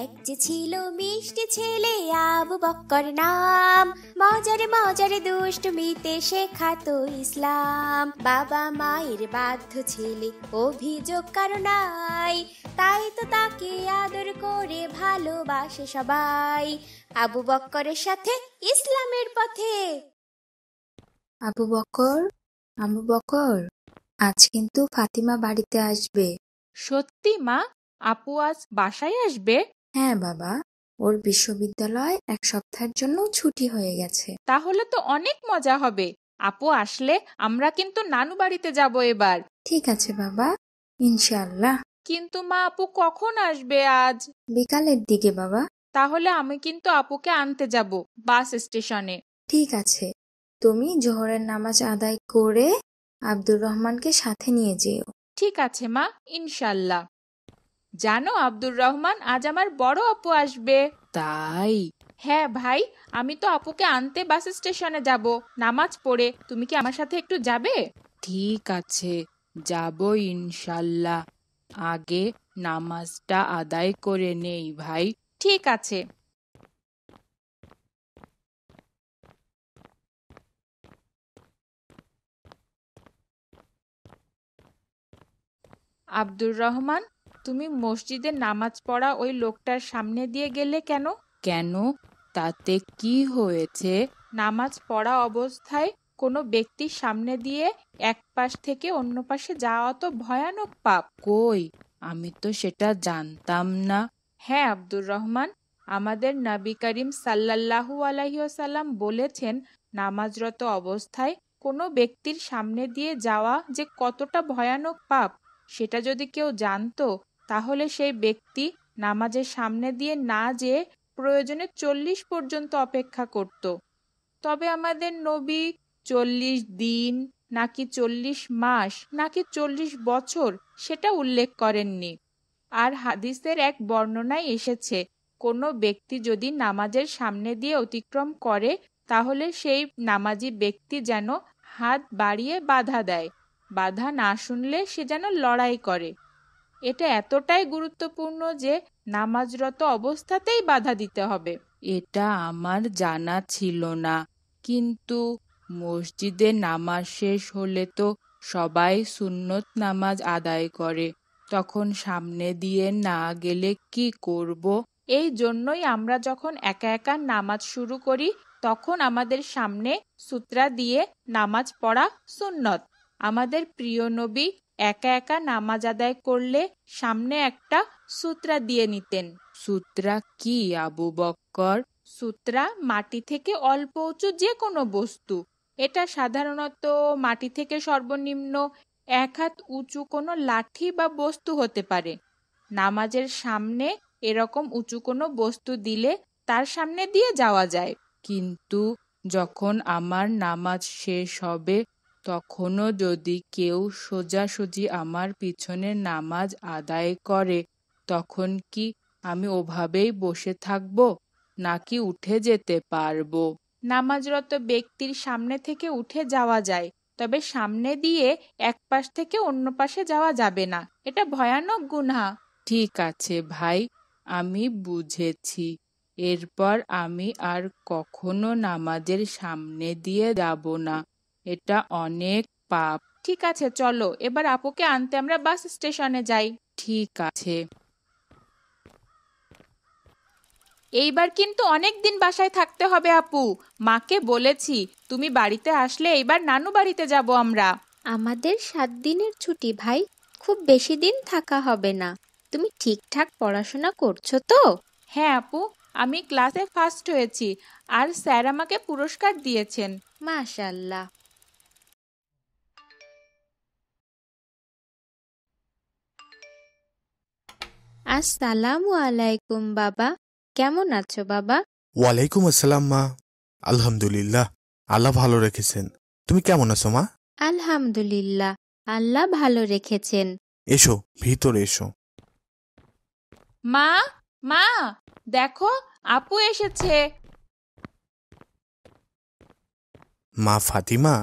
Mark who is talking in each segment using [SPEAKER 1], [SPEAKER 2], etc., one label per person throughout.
[SPEAKER 1] এক যে ছিল মিষ্টি ছেলে আবু বক্কর নাম, মজারে মজারে দুষ্টমিতে শেখাতো ইসলাম। বাবা মায়ের বাধ্য ছেলে, অভিযোগ কারো নাই, তাই তো তাকে আদর করে ভালোবাসে সবাই। আবু বক্করের সাথে ইসলামের পথে।
[SPEAKER 2] আবু বকর, আবু বকর, আজ কিন্তু ফাতিমা বাড়িতে আসবে।
[SPEAKER 3] সত্যি মা? আপু আজ বাসায় আসবে?
[SPEAKER 2] হ্যাঁ বাবা, ওর বিশ্ববিদ্যালয় এক সপ্তাহের জন্য ছুটি হয়ে গেছে।
[SPEAKER 3] তাহলে তো অনেক মজা হবে। আপু আসলে আমরা কিন্তু নানু বাড়িতে যাব এবার।
[SPEAKER 2] ঠিক আছে বাবা, ইনশাআল্লাহ।
[SPEAKER 3] কিন্তু মা, আপু কখন আসবে আজ?
[SPEAKER 2] বিকালের দিকে বাবা।
[SPEAKER 3] তাহলে আমি কিন্তু আপুকে আনতে যাব বাস স্টেশনে।
[SPEAKER 2] ঠিক আছে, তুমি জোহরের নামাজ আদায় করে আব্দুর রহমানকে সাথে নিয়ে যেও।
[SPEAKER 3] ঠিক আছে মা, ইনশাল্লাহ। জানো আব্দুর রহমান, আজ আমার বড় আপু আসবে।
[SPEAKER 4] তাই?
[SPEAKER 3] হ্যাঁ ভাই, আমি তো আপুকে আনতে বাস স্টেশনে যাব নামাজ পড়ে। তুমি কি আমার সাথে একটু যাবে?
[SPEAKER 4] ঠিক আছে, যাব ইনশাল্লাহ। আগে নামাজটা আদায় করে নেই ভাই।
[SPEAKER 3] ঠিক আছে। আব্দুর রহমান, তুমি মসজিদে নামাজ পড়া ওই লোকটার সামনে দিয়ে গেলে কেন?
[SPEAKER 4] কেন? তাতে কি হয়েছে?
[SPEAKER 3] নামাজ পড়া অবস্থায় কোনো ব্যক্তির সামনে দিয়ে এক পাশ থেকে অন্য পাশে যাওয়া তো ভয়ানক পাপ।
[SPEAKER 4] কই, আমি তো সেটা জানতাম না।
[SPEAKER 3] হ্যাঁ আব্দুর রহমান, আমাদের নবী করিম সাল্লাল্লাহু আলাইহি ওয়াসাল্লাম বলেছেন, নামাজরত অবস্থায় কোনো ব্যক্তির সামনে দিয়ে যাওয়া যে কতটা ভয়ানক পাপ, সেটা যদি কেউ জানতো তাহলে সেই ব্যক্তি নামাজের সামনে দিয়ে না যেয়ে প্রয়োজনে 40 পর্যন্ত অপেক্ষা করত। তবে আমাদের নবী 40 দিন নাকি 40 মাস নাকি 40 বছর সেটা উল্লেখ করেননি। আর হাদিসের এক বর্ণনায় এসেছে, কোনো ব্যক্তি যদি নামাজের সামনে দিয়ে অতিক্রম করে তাহলে সেই নামাজি ব্যক্তি যেন হাত বাড়িয়ে বাধা দেয়, বাধা না শুনলে সে যেন লড়াই করে। এটা এতটাই গুরুত্বপূর্ণ যে নামাজরত অবস্থাতেই বাধা দিতে হবে।
[SPEAKER 4] এটা আমার জানা ছিল না। কিন্তু মসজিদে নামাজ শেষ হলে তো সবাই সুন্নত নামাজ আদায় করে, তখন সামনে দিয়ে না গেলে কি করব?
[SPEAKER 3] এই জন্যই আমরা যখন একা একা নামাজ শুরু করি তখন আমাদের সামনে সূত্রা দিয়ে নামাজ পড়া সুন্নত। আমাদের প্রিয় নবী একা একা নামাজ আদায় করলে সামনে একটা সূত্রা দিয়ে নিতেন।
[SPEAKER 4] সূত্রা কি আবু বক্কর?
[SPEAKER 3] সূত্রা মাটি থেকে অল্প উঁচু যে কোনো বস্তু। এটা সাধারণত মাটি থেকে সর্বনিম্ন 1 হাত উঁচু কোনো লাঠি বা বস্তু হতে পারে। নামাজের সামনে এরকম উঁচু কোনো বস্তু দিলে তার সামনে দিয়ে যাওয়া যায়।
[SPEAKER 4] কিন্তু যখন আমার নামাজ শেষ হবে তখনও যদি কেউ সোজাসুজি আমার পিছনে নামাজ আদায় করে, তখন কি আমি ওভাবেই বসে থাকব নাকি উঠে যেতে পারবো?
[SPEAKER 3] নামাজরত ব্যক্তির সামনে থেকে উঠে যাওয়া যায়, তবে সামনে দিয়ে এক পাশ থেকে অন্য পাশে যাওয়া যাবে না। এটা ভয়ানক গুনাহ।
[SPEAKER 4] ঠিক আছে ভাই, আমি বুঝেছি। এরপর আমি আর কখনো নামাজের সামনে দিয়ে যাব না। এটা অনেক পাপ।
[SPEAKER 3] ঠিক আছে, চলো এবার আপুকে আনতে আমরা বাস স্টেশনে যাই।
[SPEAKER 4] ঠিক আছে।
[SPEAKER 3] এইবার কিন্তু অনেক দিন বাসায় থাকতে হবে আপু। মাকে বলেছি তুমি বাড়িতে আসলে এইবার নানু বাড়িতে যাব আমরা।
[SPEAKER 1] আমাদের 7 দিনের ছুটি ভাই, খুব বেশি দিন থাকা হবে না। তুমি ঠিকঠাক পড়াশোনা করছো তো?
[SPEAKER 3] হ্যাঁ আপু, আমি ক্লাসে ফার্স্ট হয়েছি আর স্যার আমাকে পুরস্কার দিয়েছেন।
[SPEAKER 1] মাশাআল্লাহ। আসসালামু আলাইকুম বাবা, কেমন আছো বাবা?
[SPEAKER 5] ওয়ালাইকুম আসসালাম মা। আলহামদুলিল্লাহ, আল্লাহ ভালো রেখেছেন। তুমি কেমন আছো মা?
[SPEAKER 1] আলহামদুলিল্লাহ, আল্লাহ ভালো রেখেছেন।
[SPEAKER 5] এসো, ভিতরে এসো।
[SPEAKER 3] মা, মা, দেখো আপু এসেছে।
[SPEAKER 5] মা ফাতিমা,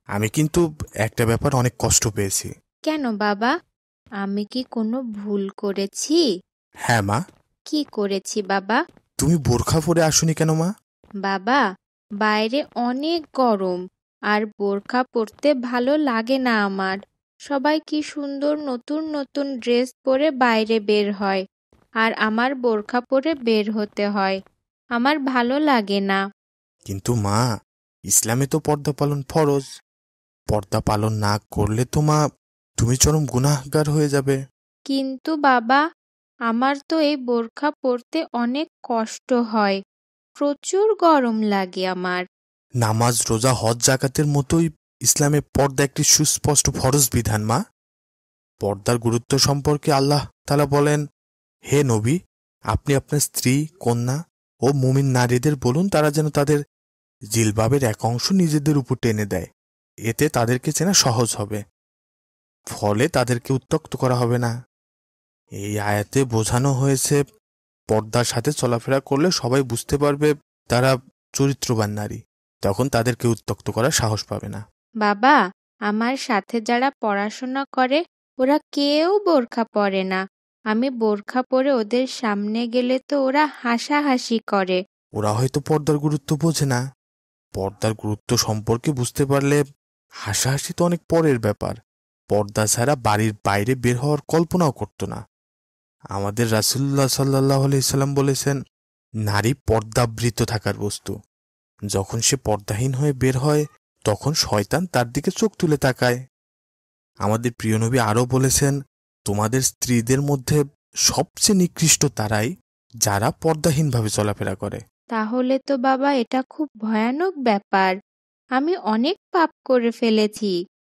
[SPEAKER 5] আমি কিন্তু একটা ব্যাপার অনেক কষ্ট পেয়েছি।
[SPEAKER 1] কেন বাবা, আমি কি কোনো ভুল করেছি?
[SPEAKER 5] হ্যাঁ মা,
[SPEAKER 1] কি করেছি বাবা?
[SPEAKER 5] তুমি বোরখা পরে আসোনি কেন মা?
[SPEAKER 1] বাবা, বাইরে অনেক গরম আর বোরখা পরতে ভালো লাগে না আমার। সবাই কি সুন্দর নতুন নতুন ড্রেস পরে বাইরে বের হয়, আর আমার বোরখা পরে বের হতে হয়। আমার ভালো লাগে না।
[SPEAKER 5] কিন্তু মা, ইসলামে তো পর্দা পালন ফরজ। পর্দা পালন না করলে তো মা, তুমি চরম গুনাহগার হয়ে যাবে।
[SPEAKER 1] কিন্তু বাবা, আমার তো এই বোরখা পরতে অনেক কষ্ট হয়। প্রচুর গরম লাগে আমার।
[SPEAKER 5] নামাজ, রোজা, হজ, জাকাতের মতোই ইসলামে পর্দা একটি সুস্পষ্ট ফরজ বিধান মা। পর্দার গুরুত্ব সম্পর্কে আল্লাহ তাআলা বলেন, হে নবী, আপনি আপনার স্ত্রী, কন্যা ও মুমিন নারীদের বলুন তারা যেন তাদের জিলবাবের এক অংশ নিজেদের উপর টেনে দেয়। এতে তাদেরকে চেনা সহজ হবে, ফলে তাদেরকে উত্ত্যক্ত করা হবে না। এই আয়াতে বোঝানো হয়েছে পর্দার সাথে চলাফেরা করলে সবাই বুঝতে পারবে তারা চরিত্রবান নারী, তখন তাদেরকে উত্ত্যক্ত করার সাহস পাবে না।
[SPEAKER 1] বাবা, আমার সাথে যারা পড়াশোনা করে ওরা কেউ বোরখা পরে না। আমি বোরখা পরে ওদের সামনে গেলে তো ওরা হাসাহাসি করে।
[SPEAKER 5] ওরা হয়তো পর্দার গুরুত্ব বোঝে না। পর্দার গুরুত্ব সম্পর্কে বুঝতে পারলে হাসাহাসি তো অনেক পরের ব্যাপার। পর্দা ছাড়া বাড়ির বাইরে বের হওয়ার কল্পনাও করত না। আমাদের রাসূলুল্লাহ সাল্লাল্লাহু আলাইহি সাল্লাম বলেছেন, নারী পর্দাবৃত থাকার বস্তু। যখন সে পর্দাহীন হয়ে বের হয় তখন শয়তান তার দিকে চোখ তুলে তাকায়। আমাদের প্রিয় নবী আরও বলেছেন, তোমাদের স্ত্রীদের মধ্যে সবচেয়ে নিকৃষ্ট তারাই যারা পর্দাহীনভাবে চলাফেরা করে।
[SPEAKER 1] তাহলে তো বাবা এটা খুব ভয়ানক ব্যাপার। আমি অনেক পাপ করে ফেলেছি।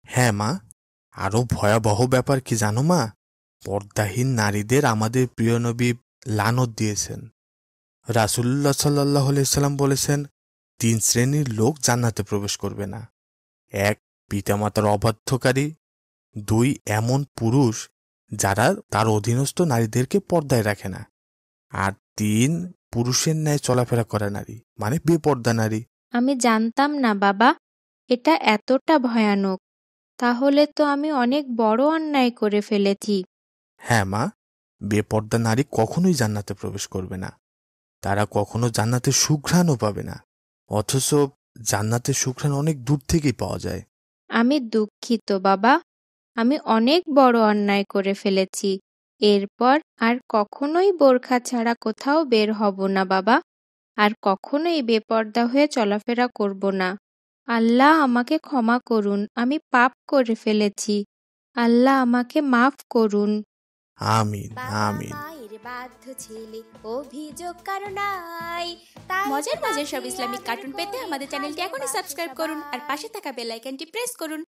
[SPEAKER 5] হ্যাঁ মা, আরও ভয়াবহ ব্যাপার কি জানো মা? পর্দাহীন নারীদের আমাদের প্রিয় নবী লানত দিয়েছেন। রাসূলুল্লাহ সাল্লাল্লাহু আলাইহি সাল্লাম বলেছেন, 3 শ্রেণীর লোক জান্নাতে প্রবেশ করবে না। 1, পিতামাতার অবাধ্যকারী। 2, এমন পুরুষ যারা তার অধীনস্থ নারীদেরকে পর্দায় রাখে না। আর 3, পুরুষের ন্যায় চলাফেরা করা নারী, মানে বেপর্দা নারী।
[SPEAKER 1] আমি জানতাম না বাবা, এটা এতটা ভয়ানক। তাহলে তো আমি অনেক বড় অন্যায় করে ফেলেছি।
[SPEAKER 5] হ্যাঁ মা, বেপর্দা নারী কখনোই জান্নাতে প্রবেশ করবে না। তারা কখনো জান্নাতের সুঘ্রাণও পাবে না, অথচ জান্নাতের সুঘ্রাণ অনেক দূর থেকেই পাওয়া যায়।
[SPEAKER 1] আমি দুঃখিত বাবা, আমি অনেক বড় অন্যায় করে ফেলেছি। এরপর আর কখনোই বোরখা ছাড়া কোথাও বের হব না বাবা, আর কখনোই বেপর্দা হয়ে চলাফেরা করব না। আল্লাহ আমাকে ক্ষমা করুন, আমি পাপ করে ফেলেছি। আল্লাহ আমাকে মাফ করুন।
[SPEAKER 5] আমিন
[SPEAKER 1] বাবা
[SPEAKER 5] আমিন।
[SPEAKER 1] মায়ের বাধ্য ছেলে, অভিযোগ কারো নাই।
[SPEAKER 6] মজার মজার সব ইসলামিক কার্টুন পেতে আমাদের চ্যানেলটি এখনই সাবস্ক্রাইব করুন আর পাশে থাকা বেল আইকনটি প্রেস করুন।